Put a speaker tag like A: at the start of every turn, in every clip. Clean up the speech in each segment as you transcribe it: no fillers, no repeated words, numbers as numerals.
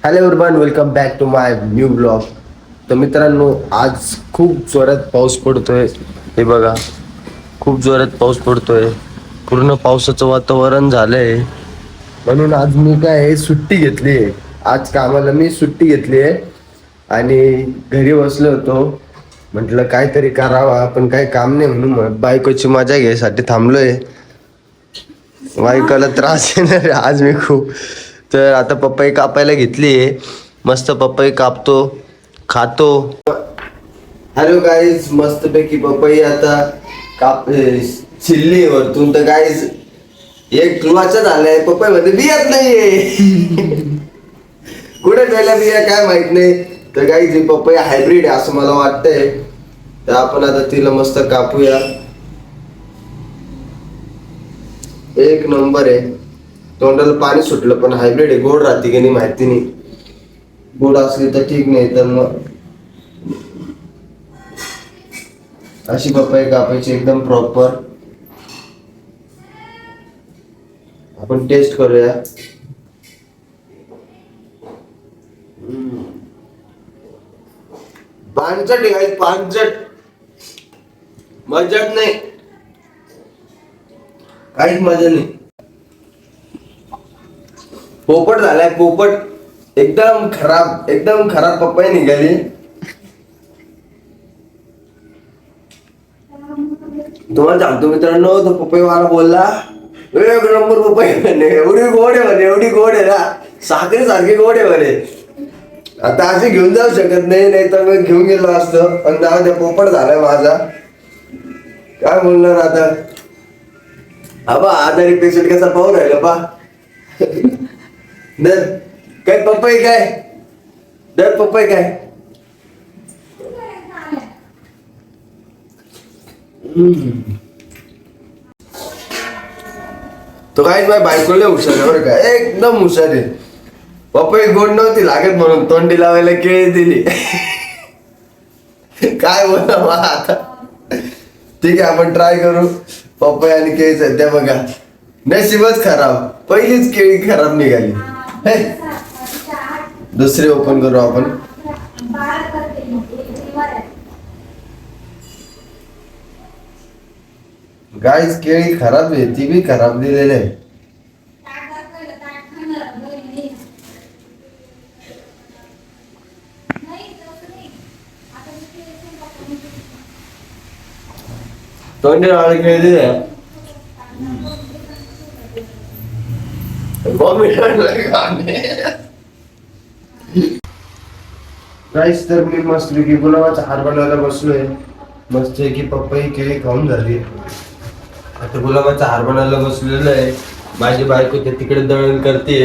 A: Hello everyone, welcome back to my new blog. तर मित्रांनो, आज खूप जोरात पाऊस पडतोय. हे बघा, खूप जोरात पाऊस पडतोय. पूर्ण पावसाचं वातावरण झालंय. म्हणून आज मी काय सुट्टी घेतली आहे. आज कामाला मी सुट्टी घेतली आहे आणि घरी बसलो होतो. म्हटलं काहीतरी करावा, पण काही काम नाही म्हणून बायकोची मजा घ्यायसाठी थांबलोय. बायकोला त्रास येणार आज मी खूप. तर आता पपई कापायला घेतली. मस्त पपई कापतो, खातो. हॅलो गाईज, मस्त पैकी पपई आता चिल्ली वरतून. तर गाईज एक वाचा झालाय, पपई मध्ये बियाच नाहीये. कुठे गेल्या बिया काय माहित नाही. तर गाईज ही पपई हायब्रिड आहे असं मला वाटतंय. तर आपण आता तिला मस्त कापूया. एक नंबर आहे. तोंडाला पाणी सुटलं, पण हायब्रिड आहे. गोड राहते की नाही माहिती नाही. गोड असली तर ठीक, नाही तर मग अशी पपई कापायची एकदम प्रॉपर. आपण टेस्ट करूया. पानचट आहे, पानचट. मजाच नाही, काहीच मजा नाही. पोपट झालाय, पोपट. एकदम खराब, एकदम खराब पपई निघाली. तुम्हाला सांगतो मित्रांनो, तो पपईवाला बोलला एक नंबर पपई म्हणे. एवढी गोड आहे म्हणे, एवढी गोड आहे ना, साखरे सारखी गोड आहे म्हणे. आता असे घेऊन जाऊ शकत नाही, नाही तर मी घेऊन गेलो असतो. पण जाऊ द्या, पोपट झालाय माझा. काय बोलणार आता. आबा आजारी पेशंट कसा पाहू राहिला पा. दर काय पपई, काय दर पपई काय. तो काय माझ्या बायकोला हुशार आहे बरं का, एकदम हुशार आहे. पपई गोड नव्हती लागत म्हणून तोंडी लावायला केळी दिली. काय बोला मग आता. ठीक आहे, आपण ट्राय करू. पपई आणि केळी सध्या बघा, नशीबच खराब. पहिलीच केळी खराब निघाली. दुसरी ओपन करू आपण. गाईस केळी खराब आहे, ती बी खराब दिलेली आहे. तोंडी लावायला केळी दिली. गाईस, तर मी मस्त की गुलाबाचा हार बनवायला बसलोय. मस्त की पपई केळी खाऊन झाली. आता गुलाबाचा हार बनायला बसलेला आहे. माझी बायको ते तिकडे दळण करते.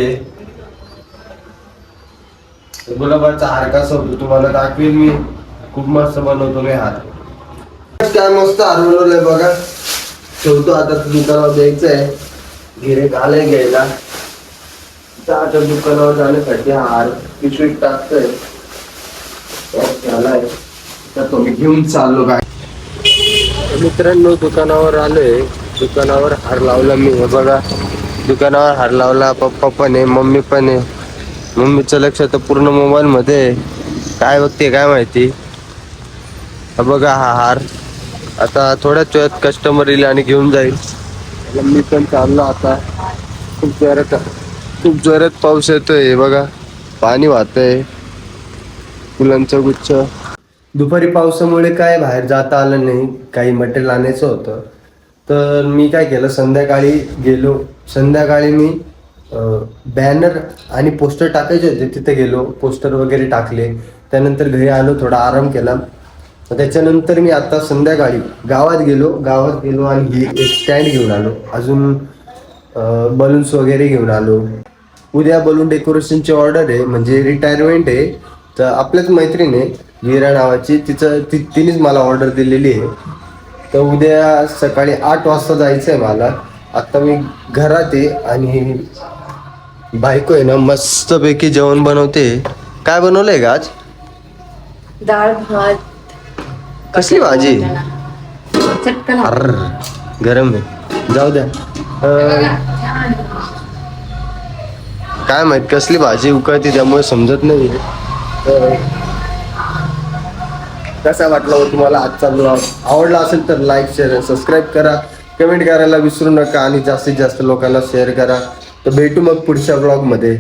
A: गुलाबाचा हार कसा होतो तुम्हाला दाखवेन मी. खूप मस्त बनवतो मी हार. काय मस्त हार बनवलाय बघा. ठेवतो आता, दुकानावर द्यायचंय. गिऱ्हाईक आलंय घ्यायला. आता दुकानावर जाण्यासाठी हार पिशवीत टाकतोय. झालाय तर तो मी घेऊन चाललो. काय मित्रांनो, दुकानावर आलोय. दुकानावर हार लावला मी. हे बघा, दुकानावर हार लावला. पप्पा पण आहे, मम्मी पण आहे. मम्मीचं लक्ष तर पूर्ण मोबाईल मध्ये. काय बघते काय माहिती. हा बघा, हा हार आता थोड्याच वेळात कस्टमर येईल आणि घेऊन जाईल. मी पण चाललो आता. खूप जोरात पाऊस येतोय बघा. पाणी वाहतंय, फुलांचं गुच्छ. दुपारी पावसामुळे काय बाहेर जाता आलं नाही. काही मटेरियल आणायचं होतं. तर मी काय केलं, संध्याकाळी मी बॅनर आणि पोस्टर टाकायचे होते. तिथे गेलो, पोस्टर वगैरे टाकले. त्यानंतर घरी आलो, थोडा आराम केला. त्याच्यानंतर मी आता संध्याकाळी गावात गेलो आणि ही एक स्टँड घेऊन आलो. अजून बलून्स वगैरे घेऊन आलो. उद्या बलून डेकोरेशनची ऑर्डर आहे, म्हणजे रिटायरमेंट आहे. तर आपल्याच मैत्रीण आहे वीरा नावाची, तिनेच मला ऑर्डर दिलेली आहे. तर उद्या सकाळी 8 वाजता जायचं आहे मला. आता मी घरात आहे आणि बायको आहे ना मस्तपैकी जेवण बनवते. काय बनवलंय का आज?
B: डाळ भात.
A: कसली भाजी?
B: चटकन.
A: गरम आहे, जाऊ द्या. काय माहित कसली भाजी उकळती त्यामुळे समजत नाही. कसा वाटला हो तुम्हाला आजचा ब्लॉग? आवडला असेल तर लाईक शेअर सबस्क्राईब करा, कमेंट करायला विसरू नका आणि जास्तीत जास्त लोकांना शेअर करा. तर भेटू मग पुढच्या ब्लॉग मध्ये.